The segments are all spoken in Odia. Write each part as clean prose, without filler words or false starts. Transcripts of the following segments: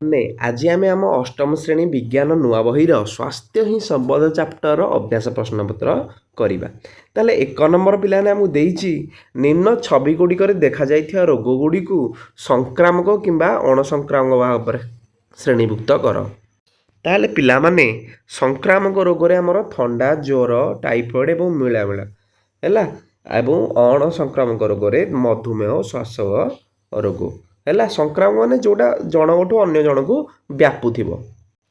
ନେ ଆଜି ଆମେ ଆମ ଅଷ୍ଟମ ଶ୍ରେଣୀ ବିଜ୍ଞାନ ନୂଆ ବହିର ସ୍ୱାସ୍ଥ୍ୟ ହିଁ ସମ୍ବନ୍ଧ ଚାପ୍ଟରର ଅଭ୍ୟାସ ପ୍ରଶ୍ନପତ୍ର କରିବା। ତାହେଲେ 1 ନମ୍ବର ପିଲାମାନେ ଆମକୁ ଦେଇଛି ନିମ୍ନ ଛବି ଗୁଡ଼ିକରେ ଦେଖାଯାଇଥିବା ରୋଗ ଗୁଡ଼ିକୁ ସଂକ୍ରାମକ କିମ୍ବା ଅଣସଂକ୍ରାମକ ଭାବରେ ଶ୍ରେଣୀଭୁକ୍ତ କର। ତାହେଲେ ପିଲାମାନେ ସଂକ୍ରାମକ ରୋଗରେ ଆମର ଥଣ୍ଡା, ଜ୍ୱର, ଟାଇଫଏଡ଼୍ ଏବଂ ମିଳାମିଳା ହେଲା, ଏବଂ ଅଣସଂକ୍ରାମକ ରୋଗରେ ମଧୁମେହ, ଶ୍ୱାସ ରୋଗ ହେଲା। ସଂକ୍ରାମକ ମାନେ ଯେଉଁଟା ଜଣଙ୍କଠୁ ଅନ୍ୟ ଜଣକୁ ବ୍ୟାପୁଥିବ।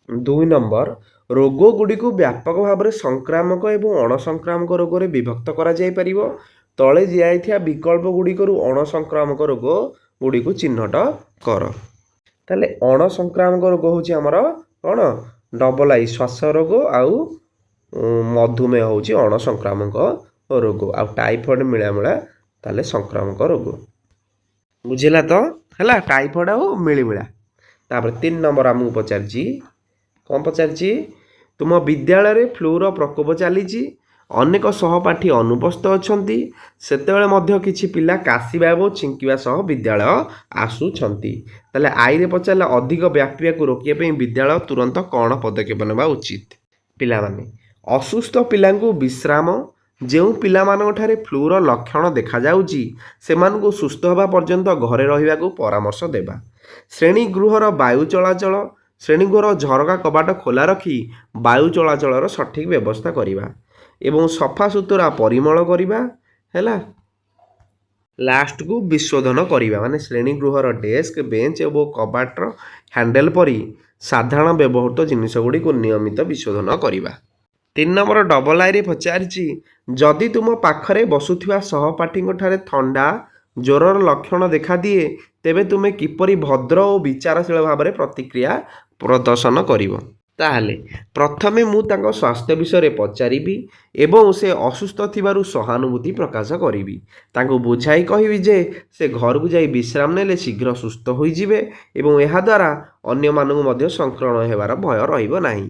2 ନମ୍ବର ରୋଗ ଗୁଡ଼ିକୁ ବ୍ୟାପକ ଭାବରେ ସଂକ୍ରାମକ ଏବଂ ଅଣସଂକ୍ରାମକ ରୋଗରେ ବିଭକ୍ତ କରାଯାଇପାରିବ। ତଳେ ଦିଆଯାଇଥିବା ବିକଳ୍ପ ଗୁଡ଼ିକରୁ ଅଣସଂକ୍ରାମକ ରୋଗ ଗୁଡ଼ିକୁ ଚିହ୍ନଟ କର। ତାହେଲେ ଅଣସଂକ୍ରାମକ ରୋଗ ହେଉଛି ଆମର କ'ଣ? ଡବଲ ଆଇ ଶ୍ୱାସ ରୋଗ, ଆଉ ମଧୁମେହ ହେଉଛି ଅଣସଂକ୍ରାମକ ରୋଗ, ଆଉ ଟାଇଫଏଡ଼୍ ମିଳାମିଳା ତାହେଲେ ସଂକ୍ରାମକ ରୋଗ। ବୁଝିଲା ତ? ହେଲା, ଟାଇଫଏଡ଼୍ ଆଉ ମିଳିମିଳା। ତାପରେ 3 ନମ୍ବର ଆମକୁ ପଚାରିଛି, କ'ଣ ପଚାରିଛି? ତୁମ ବିଦ୍ୟାଳୟରେ ଫ୍ଲୁର ପ୍ରକୋପ ଚାଲିଛି, ଅନେକ ସହପାଠୀ ଅନୁପସ୍ଥିତ ଅଛନ୍ତି, ସେତେବେଳେ ମଧ୍ୟ କିଛି ପିଲା କାଶିବା ଏବଂ ଛିଙ୍କିବା ସହ ବିଦ୍ୟାଳୟ ଆସୁଛନ୍ତି। ତାହେଲେ ଆଇରେ ପଚାରିଲା ଅଧିକ ବ୍ୟାପିବାକୁ ରୋକିବା ପାଇଁ ବିଦ୍ୟାଳୟ ତୁରନ୍ତ କ'ଣ ପଦକ୍ଷେପ ନେବା ଉଚିତ? ପିଲାମାନେ ଅସୁସ୍ଥ ପିଲାଙ୍କୁ ବିଶ୍ରାମ, ଯେଉଁ ପିଲାମାନଙ୍କଠାରେ ଫ୍ଲୁର ଲକ୍ଷଣ ଦେଖାଯାଉଛି ସେମାନଙ୍କୁ ସୁସ୍ଥ ହେବା ପର୍ଯ୍ୟନ୍ତ ଘରେ ରହିବାକୁ ପରାମର୍ଶ ଦେବା। ଶ୍ରେଣୀଗୃହର ବାୟୁ ଚଳାଚଳ, ଶ୍ରେଣୀଗୃହର ଝରକା କବାଟ ଖୋଲା ରଖି ବାୟୁ ଚଳାଚଳର ସଠିକ୍ ବ୍ୟବସ୍ଥା କରିବା ଏବଂ ସଫାସୁତୁରା ପରିମଳ କରିବା ହେଲା। ଲାଷ୍ଟକୁ ବିଶୋଧନ କରିବା, ମାନେ ଶ୍ରେଣୀଗୃହର ଡେସ୍କ, ବେଞ୍ଚ ଏବଂ କବାଟର ହ୍ୟାଣ୍ଡେଲ ପରି ସାଧାରଣ ବ୍ୟବହୃତ ଜିନିଷ ଗୁଡ଼ିକୁ ନିୟମିତ ବିଶୋଧନ କରିବା। 3 ନମ୍ବର ଡବଲ ଆଇରେ ପଚାରିଛି ଯଦି ତୁମ ପାଖରେ ବସୁଥିବା ସହପାଠୀଙ୍କଠାରେ ଥଣ୍ଡା, ଜ୍ୱରର ଲକ୍ଷଣ ଦେଖାଦିଏ ତେବେ ତୁମେ କିପରି ଭଦ୍ର ଓ ବିଚାରଶୀଳ ଭାବରେ ପ୍ରତିକ୍ରିୟା ପ୍ରଦର୍ଶନ କରିବ? ତାହେଲେ ପ୍ରଥମେ ମୁଁ ତାଙ୍କ ସ୍ୱାସ୍ଥ୍ୟ ବିଷୟରେ ପଚାରିବି ଏବଂ ସେ ଅସୁସ୍ଥ ଥିବାରୁ ସହାନୁଭୂତି ପ୍ରକାଶ କରିବି। ତାଙ୍କୁ ବୁଝାଇ କହିବି ଯେ ସେ ଘରକୁ ଯାଇ ବିଶ୍ରାମ ନେଲେ ଶୀଘ୍ର ସୁସ୍ଥ ହୋଇଯିବେ ଏବଂ ଏହାଦ୍ୱାରା ଅନ୍ୟମାନଙ୍କୁ ମଧ୍ୟ ସଂକ୍ରମଣ ହେବାର ଭୟ ରହିବ ନାହିଁ।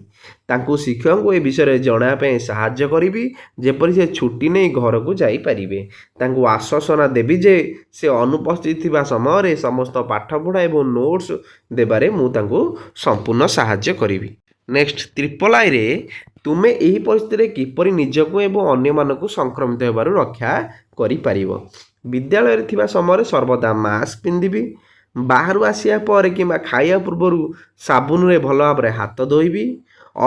ତାଙ୍କୁ ଶିକ୍ଷକଙ୍କୁ ଏ ବିଷୟରେ ଜଣାଇବା ପାଇଁ ସାହାଯ୍ୟ କରିବି ଯେପରି ସେ ଛୁଟି ନେଇ ଘରକୁ ଯାଇପାରିବେ। ତାଙ୍କୁ ଆଶ୍ୱାସନା ଦେବି ଯେ ସେ ଅନୁପସ୍ଥିତ ଥିବା ସମୟରେ ସମସ୍ତ ପାଠପଢ଼ା ଏବଂ ନୋଟ୍ସ ଦେବାରେ ମୁଁ ତାଙ୍କୁ ସମ୍ପୂର୍ଣ୍ଣ ସାହାଯ୍ୟ କରିବି। ନେକ୍ସଟ ଟ୍ରିପଲ ଆଇରେ ତୁମେ ଏହି ପରିସ୍ଥିତିରେ କିପରି ନିଜକୁ ଏବଂ ଅନ୍ୟମାନଙ୍କୁ ସଂକ୍ରମିତ ହେବାରୁ ରକ୍ଷା କରିପାରିବ? ବିଦ୍ୟାଳୟରେ ଥିବା ସମୟରେ ସର୍ବଦା ମାସ୍କ ପିନ୍ଧିବି, ବାହାରୁ ଆସିବା ପରେ କିମ୍ବା ଖାଇବା ପୂର୍ବରୁ ସାବୁନରେ ଭଲ ଭାବରେ ହାତ ଧୋଇବି,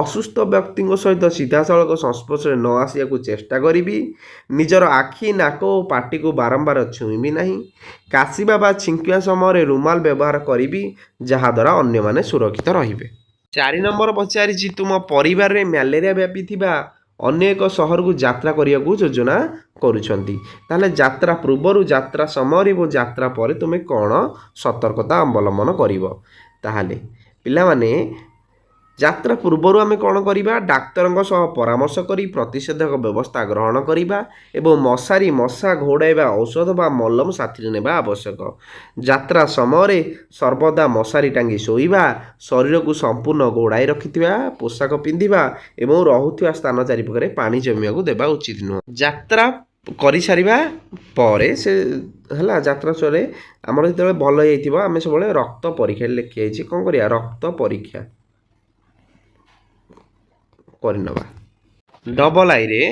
ଅସୁସ୍ଥ ବ୍ୟକ୍ତିଙ୍କ ସହିତ ସିଧାସଳଖ ସଂସ୍ପର୍ଶରେ ନ ଆସିବାକୁ ଚେଷ୍ଟା କରିବି, ନିଜର ଆଖି, ନାକ ଓ ପାଟିକୁ ବାରମ୍ବାର ଛୁଇଁବି ନାହିଁ, କାଶିବା ବା ଛିଙ୍କିବା ସମୟରେ ରୁମାଲ ବ୍ୟବହାର କରିବି ଯାହାଦ୍ୱାରା ଅନ୍ୟମାନେ ସୁରକ୍ଷିତ ରହିବେ। 4 ନମ୍ବର ପଚାରିଛି ତୁମ ପରିବାରରେ ମ୍ୟାଲେରିଆ ବ୍ୟାପିଥିବା ଅନ୍ୟ ଏକ ସହରକୁ ଯାତ୍ରା କରିବାକୁ ଯୋଜନା କରୁଛନ୍ତି। ତାହେଲେ ଯାତ୍ରା ପୂର୍ବରୁ, ଯାତ୍ରା ସମୟରେ ଏବଂ ଯାତ୍ରା ପରେ ତୁମେ କ'ଣ ସତର୍କତା ଅବଲମ୍ବନ କରିବ? ତାହେଲେ ପିଲାମାନେ ଯାତ୍ରା ପୂର୍ବରୁ ଆମେ କ'ଣ କରିବା? ଡାକ୍ତରଙ୍କ ସହ ପରାମର୍ଶ କରି ପ୍ରତିଷେଧକ ବ୍ୟବସ୍ଥା ଗ୍ରହଣ କରିବା ଏବଂ ମଶାରୀ, ମଶା ଘଉଡ଼ାଇବା ଔଷଧ ବା ମଲମ ସାଥିରେ ନେବା ଆବଶ୍ୟକ। ଯାତ୍ରା ସମୟରେ ସର୍ବଦା ମଶାରୀ ଟାଙ୍ଗି ଶୋଇବା, ଶରୀରକୁ ସମ୍ପୂର୍ଣ୍ଣ ଘୋଡ଼ାଇ ରଖିଥିବା ପୋଷାକ ପିନ୍ଧିବା ଏବଂ ରହୁଥିବା ସ୍ଥାନ ଚାରିପାଖରେ ପାଣି ଜମିବାକୁ ଦେବା ଉଚିତ ନୁହେଁ। ଯାତ୍ରା କରିସାରିବା ପରେ ସେ ହେଲା, ଯାତ୍ରା ସରେ ଆମର ଯେତେବେଳେ ଭଲ ହେଇଯାଇଥିବ ଆମେ ସବୁବେଳେ ରକ୍ତ ପରୀକ୍ଷା ଲେଖିଯାଇଛି, କ'ଣ କରିବା? ରକ୍ତ ପରୀକ୍ଷା କରିନେବା। ଡବଲ ଆଇରେ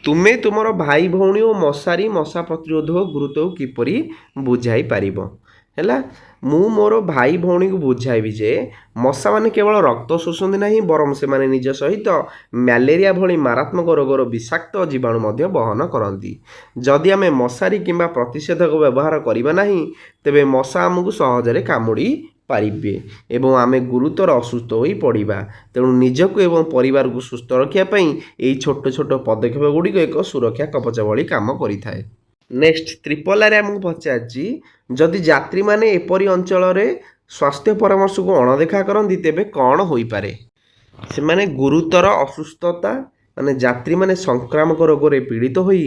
ତୁମେ ତୁମର ଭାଇ ଭଉଣୀ ଓ ମଶାରୀ, ମଶା ପ୍ରତିରୋଧକ ଗୁରୁତ୍ୱକୁ କିପରି ବୁଝାଇ ପାରିବ? ହେଲା, ମୁଁ ମୋର ଭାଇ ଭଉଣୀକୁ ବୁଝାଇବି ଯେ ମଶାମାନେ କେବଳ ରକ୍ତ ଶୋଷନ୍ତି ନାହିଁ ବରଂ ସେମାନେ ନିଜ ସହିତ ମ୍ୟାଲେରିଆ ଭଳି ମାରାତ୍ମକ ରୋଗର ବିଷାକ୍ତ ଜୀବାଣୁ ମଧ୍ୟ ବହନ କରନ୍ତି। ଯଦି ଆମେ ମଶାରୀ କିମ୍ବା ପ୍ରତିଷେଧକ ବ୍ୟବହାର କରିବା ନାହିଁ ତେବେ ମଶା ଆମକୁ ସହଜରେ କାମୁଡ଼ି ପାରିବେ ଏବଂ ଆମେ ଗୁରୁତର ଅସୁସ୍ଥ ହୋଇ ପଡ଼ିବା। ତେଣୁ ନିଜକୁ ଏବଂ ପରିବାରକୁ ସୁସ୍ଥ ରଖିବା ପାଇଁ ଏହି ଛୋଟ ଛୋଟ ପଦକ୍ଷେପ ଗୁଡ଼ିକ ଏକ ସୁରକ୍ଷା କବଚ ଭଳି କାମ କରିଥାଏ। ନେକ୍ସଟ ଟ୍ରିପଲ ଆଇରେ ଆମକୁ ପଚାରିଛି ଯଦି ଯାତ୍ରୀମାନେ ଏପରି ଅଞ୍ଚଳରେ ସ୍ୱାସ୍ଥ୍ୟ ପରାମର୍ଶକୁ ଅଣଦେଖା କରନ୍ତି ତେବେ କ'ଣ ହୋଇପାରେ? ସେମାନେ ଗୁରୁତର ଅସୁସ୍ଥତା, ମାନେ ଯାତ୍ରୀମାନେ ସଂକ୍ରାମକ ରୋଗରେ ପୀଡ଼ିତ ହୋଇ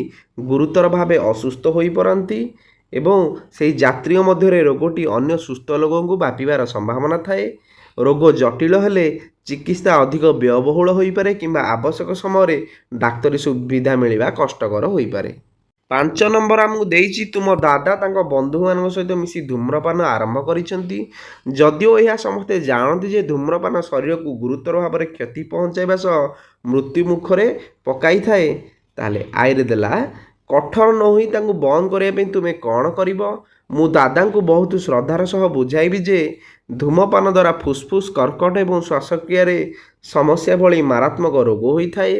ଗୁରୁତର ଭାବେ ଅସୁସ୍ଥ ହୋଇପଡ଼ନ୍ତି ଏବଂ ସେହି ଯାତ୍ରୀଙ୍କ ମଧ୍ୟରେ ରୋଗଟି ଅନ୍ୟ ସୁସ୍ଥ ଲୋକଙ୍କୁ ବ୍ୟାପିବାର ସମ୍ଭାବନା ଥାଏ। ରୋଗ ଜଟିଳ ହେଲେ ଚିକିତ୍ସା ଅଧିକ ବ୍ୟୟବହୁଳ ହୋଇପାରେ କିମ୍ବା ଆବଶ୍ୟକ ସମୟରେ ଡାକ୍ତରୀ ସୁବିଧା ମିଳିବା କଷ୍ଟକର ହୋଇପାରେ। ପାଞ୍ଚ ନମ୍ବର ଆମକୁ ଦେଇଛି ତୁମ ଦାଦା ତାଙ୍କ ବନ୍ଧୁମାନଙ୍କ ସହିତ ମିଶି ଧୂମ୍ରପାନ ଆରମ୍ଭ କରିଛନ୍ତି। ଯଦିଓ ଏହା ସମସ୍ତେ ଜାଣନ୍ତି ଯେ ଧୂମ୍ରପାନ ଶରୀରକୁ ଗୁରୁତର ଭାବରେ କ୍ଷତି ପହଞ୍ଚାଇବା ସହ ମୃତ୍ୟୁ ମୁଖରେ ପକାଇଥାଏ, ତାହେଲେ ଆଇରେ ଦେଲା କଠୋର ନ ହୋଇ ତାଙ୍କୁ ବନ୍ଦ କରିବା ପାଇଁ ତୁମେ କ'ଣ କରିବ? ମୁଁ ଦାଦାଙ୍କୁ ବହୁତ ଶ୍ରଦ୍ଧାର ସହ ବୁଝାଇବି ଯେ ଧୂମପାନ ଦ୍ୱାରା ଫୁସ୍ଫୁସ୍ କର୍କଟ ଏବଂ ଶ୍ୱାସକ୍ରିୟାରେ ସମସ୍ୟା ଭଳି ମାରାତ୍ମକ ରୋଗ ହୋଇଥାଏ।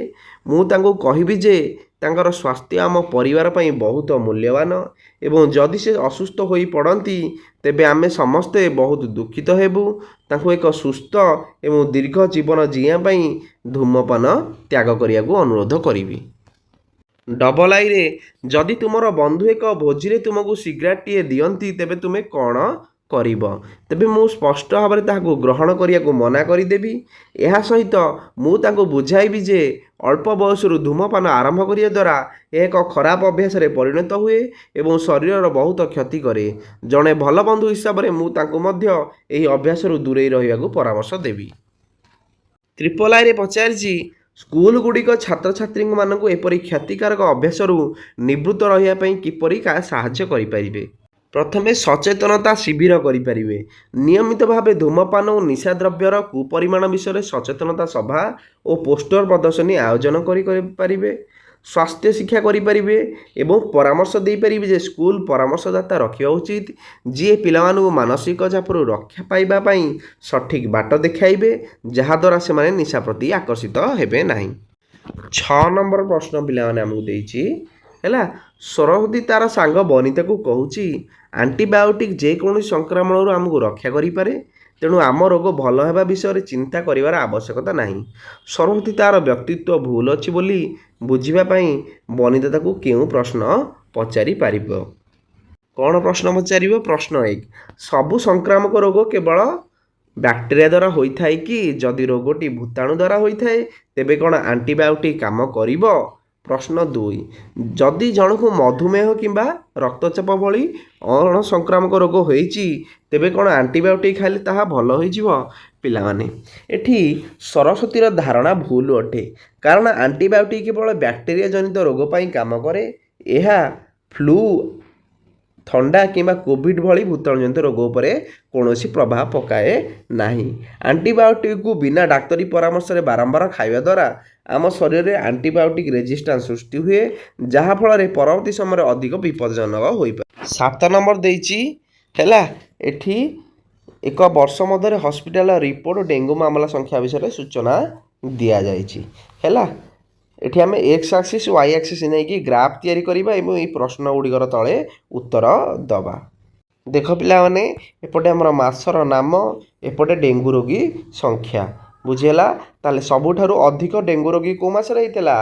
ମୁଁ ତାଙ୍କୁ କହିବି ଯେ ତାଙ୍କର ସ୍ୱାସ୍ଥ୍ୟ ଆମ ପରିବାର ପାଇଁ ବହୁତ ମୂଲ୍ୟବାନ ଏବଂ ଯଦି ସେ ଅସୁସ୍ଥ ହୋଇ ପଡ଼ନ୍ତି ତେବେ ଆମେ ସମସ୍ତେ ବହୁତ ଦୁଃଖିତ ହେବୁ। ତାଙ୍କୁ ଏକ ସୁସ୍ଥ ଏବଂ ଦୀର୍ଘ ଜୀବନ ଜିଇଁବା ପାଇଁ ଧୂମପାନ ତ୍ୟାଗ କରିବାକୁ ଅନୁରୋଧ କରିବି। ଡବଲ ଆଇରେ ଯଦି ତୁମର ବନ୍ଧୁ ଏକ ଭୋଜିରେ ତୁମକୁ ସିଗାରେଟଟିଏ ଦିଅନ୍ତି ତେବେ ତୁମେ କ'ଣ କରିବ? ତେବେ ମୁଁ ସ୍ପଷ୍ଟ ଭାବରେ ତାହାକୁ ଗ୍ରହଣ କରିବାକୁ ମନା କରିଦେବି। ଏହା ସହିତ ମୁଁ ତାଙ୍କୁ ବୁଝାଇବି ଯେ ଅଳ୍ପ ବୟସରୁ ଧୂମପାନ ଆରମ୍ଭ କରିବା ଦ୍ୱାରା ଏହା ଏକ ଖରାପ ଅଭ୍ୟାସରେ ପରିଣତ ହୁଏ ଏବଂ ଶରୀରର ବହୁତ କ୍ଷତି କରେ। ଜଣେ ଭଲ ବନ୍ଧୁ ହିସାବରେ ମୁଁ ତାଙ୍କୁ ମଧ୍ୟ ଏହି ଅଭ୍ୟାସରୁ ଦୂରେଇ ରହିବାକୁ ପରାମର୍ଶ ଦେବି। ଟ୍ରିପଲ ଆଇରେ ପଚାରିଛି ସ୍କୁଲ ଗୁଡ଼ିକ ଛାତ୍ରଛାତ୍ରୀମାନଙ୍କୁ ଏପରି କ୍ଷତିକାରକ ଅଭ୍ୟାସରୁ ନିବୃତ୍ତ ରହିବା ପାଇଁ କିପରି ସାହାଯ୍ୟ କରିପାରିବେ? ପ୍ରଥମେ ସଚେତନତା ଶିବିର କରିପାରିବେ। ନିୟମିତ ଭାବେ ଧୂମପାନ ଓ ନିଶାଦ୍ରବ୍ୟର କୁପରିମାଣ ବିଷୟରେ ସଚେତନତା ସଭା ଓ ପୋଷ୍ଟର ପ୍ରଦର୍ଶନୀ ଆୟୋଜନ କରିପାରିବେ। ସ୍ୱାସ୍ଥ୍ୟ ଶିକ୍ଷା କରିପାରିବେ ଏବଂ ପରାମର୍ଶ ଦେଇପାରିବେ ଯେ ସ୍କୁଲ ପରାମର୍ଶଦାତା ରଖିବା ଉଚିତ, ଯିଏ ପିଲାମାନଙ୍କୁ ମାନସିକ ଚାପରୁ ରକ୍ଷା ପାଇବା ପାଇଁ ସଠିକ୍ ବାଟ ଦେଖାଇବେ, ଯାହାଦ୍ୱାରା ସେମାନେ ନିଶା ପ୍ରତି ଆକର୍ଷିତ ହେବେ ନାହିଁ। 6 ନମ୍ବର ପ୍ରଶ୍ନ ପିଲାମାନେ ଆମକୁ ଦେଇଛି ହେଲା, ସରସ୍ୱତୀ ତାର ସାଙ୍ଗ ବନିତାକୁ କହୁଛି ଆଣ୍ଟିବାୟୋଟିକ୍ ଯେକୌଣସି ସଂକ୍ରମଣରୁ ଆମକୁ ରକ୍ଷା କରିପାରେ, ତେଣୁ ଆମ ରୋଗ ଭଲ ହେବା ବିଷୟରେ ଚିନ୍ତା କରିବାର ଆବଶ୍ୟକତା ନାହିଁ। ସରସ୍ୱତୀ ତାର ବ୍ୟକ୍ତିତ୍ୱ ଭୁଲ ଅଛି ବୋଲି ବୁଝିବା ପାଇଁ ବନିତା ତାକୁ କେଉଁ ପ୍ରଶ୍ନ ପଚାରିପାରିବ? କ'ଣ ପ୍ରଶ୍ନ ପଚାରିବ? ପ୍ରଶ୍ନ 1, ସବୁ ସଂକ୍ରାମକ ରୋଗ କେବଳ ବ୍ୟାକ୍ଟେରିଆ ଦ୍ୱାରା ହୋଇଥାଏ କି? ଯଦି ରୋଗଟି ଭୂତାଣୁ ଦ୍ୱାରା ହୋଇଥାଏ ତେବେ କ'ଣ ଆଣ୍ଟିବାୟୋଟିକ୍ କାମ କରିବ? ପ୍ରଶ୍ନ 2, ଯଦି ଜଣକୁ ମଧୁମେହ କିମ୍ବା ରକ୍ତଚାପ ଭଳି ଅଣ ସଂକ୍ରାମକ ରୋଗ ହୋଇଛି ତେବେ କ'ଣ ଆଣ୍ଟିବାୟୋଟିକ୍ ଖାଇଲେ ତାହା ଭଲ ହୋଇଯିବ? ପିଲାମାନେ ଏଠି ସରସ୍ୱତୀର ଧାରଣା ଭୁଲ ଅଟେ, କାରଣ ଆଣ୍ଟିବାୟୋଟିକ୍ କେବଳ ବ୍ୟାକ୍ଟେରିଆ ଜନିତ ରୋଗ ପାଇଁ କାମ କରେ। ଏହା ଫ୍ଲୁ, ଥଣ୍ଡା କିମ୍ବା କୋଭିଡ୍ ଭଳି ଭୂତାଣୁ ଜନିତ ରୋଗ ଉପରେ କୌଣସି ପ୍ରଭାବ ପକାଏ ନାହିଁ। ଆଣ୍ଟିବାୟୋଟିକ୍କୁ ବିନା ଡାକ୍ତରୀ ପରାମର୍ଶରେ ବାରମ୍ବାର ଖାଇବା ଦ୍ୱାରା ଆମ ଶରୀରରେ ଆଣ୍ଟିବାୟୋଟିକ୍ ରେଜିଷ୍ଟାନ୍ସ ସୃଷ୍ଟି ହୁଏ, ଯାହାଫଳରେ ପରବର୍ତ୍ତୀ ସମୟରେ ଅଧିକ ବିପଦଜନକ ହୋଇପାରେ। 7 ନମ୍ବର ଦେଇଛି ହେଲା, ଏଠି ଏକ ବର୍ଷ ମଧ୍ୟରେ ହସ୍ପିଟାଲ ରିପୋର୍ଟ ଡେଙ୍ଗୁ ମାମଲା ସଂଖ୍ୟା ବିଷୟରେ ସୂଚନା ଦିଆଯାଇଛି ହେଲା। ଏଠି ଆମେ ଏକ୍ସ ଆକ୍ସିସ୍ ୱାଇ ଆକ୍ସିସ୍ ନେଇକି ଗ୍ରାଫ ତିଆରି କରିବା ଏବଂ ଏହି ପ୍ରଶ୍ନ ଗୁଡ଼ିକର ତଳେ ଉତ୍ତର ଦେବା। ଦେଖ ପିଲାମାନେ, ଏପଟେ ଆମର ମାସର ନାମ, ଏପଟେ ଡେଙ୍ଗୁ ରୋଗୀ ସଂଖ୍ୟା, ବୁଝିହେଲା? ତାହେଲେ ସବୁଠାରୁ ଅଧିକ ଡେଙ୍ଗୁ ରୋଗୀ କେଉଁ ମାସରେ ହେଇଥିଲା?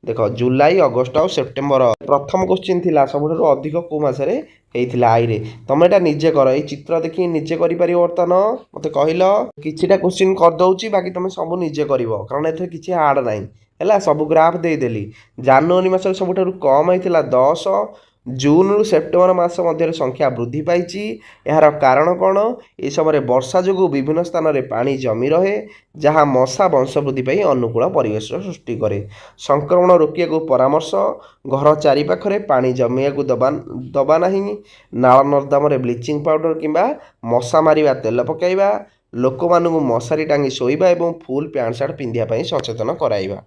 ଦେଖ ଜୁଲାଇ, ଅଗଷ୍ଟ ଆଉ ସେପ୍ଟେମ୍ବର। ପ୍ରଥମ କ୍ୱେଶ୍ଚିନ୍ ଥିଲା ସବୁଠାରୁ ଅଧିକ କେଉଁ ମାସରେ ହେଇଥିଲା ଆଇରେ। ତମେ ଏଇଟା ନିଜେ କର, ଏଇ ଚିତ୍ର ଦେଖି ନିଜେ କରିପାରିବ। ବର୍ତ୍ତମାନ ମୋତେ କହିଲ, କିଛିଟା କ୍ୱେଶ୍ଚିନ୍ କରିଦେଉଛି, ବାକି ତମେ ସବୁ ନିଜେ କରିବ, କାରଣ ଏଥିରେ କିଛି ହାର୍ଡ଼ ନାହିଁ ହେଲା। ସବୁ ଗ୍ରାଫ ଦେଇଦେଲି। ଜାନୁଆରୀ ମାସରେ ସବୁଠାରୁ କମ୍ ହେଇଥିଲା 10, ଜୁନରୁ ସେପ୍ଟେମ୍ବର ମାସ ମଧ୍ୟରେ ସଂଖ୍ୟା ବୃଦ୍ଧି ପାଇଛି। ଏହାର କାରଣ କ'ଣ? ଏହି ସମୟରେ ବର୍ଷା ଯୋଗୁଁ ବିଭିନ୍ନ ସ୍ଥାନରେ ପାଣି ଜମି ରହେ, ଯାହା ମଶା ବଂଶବୃଦ୍ଧି ପାଇଁ ଅନୁକୂଳ ପରିବେଶ ସୃଷ୍ଟି କରେ। ସଂକ୍ରମଣ ରୋକିବାକୁ ପରାମର୍ଶ, ଘର ଚାରିପାଖରେ ପାଣି ଜମିବାକୁ ଦେବା ନାହିଁ, ନାଳ ନର୍ଦ୍ଦମାରେ ବ୍ଲିଚିଂ ପାଉଡର କିମ୍ବା ମଶା ମାରିବା ତେଲ ପକାଇବା, ଲୋକମାନଙ୍କୁ ମଶାରୀ ଟାଙ୍ଗି ଶୋଇବା ଏବଂ ଫୁଲ୍ ପ୍ୟାଣ୍ଟ ସାର୍ଟ ପିନ୍ଧିବା ପାଇଁ ସଚେତନ କରାଇବା।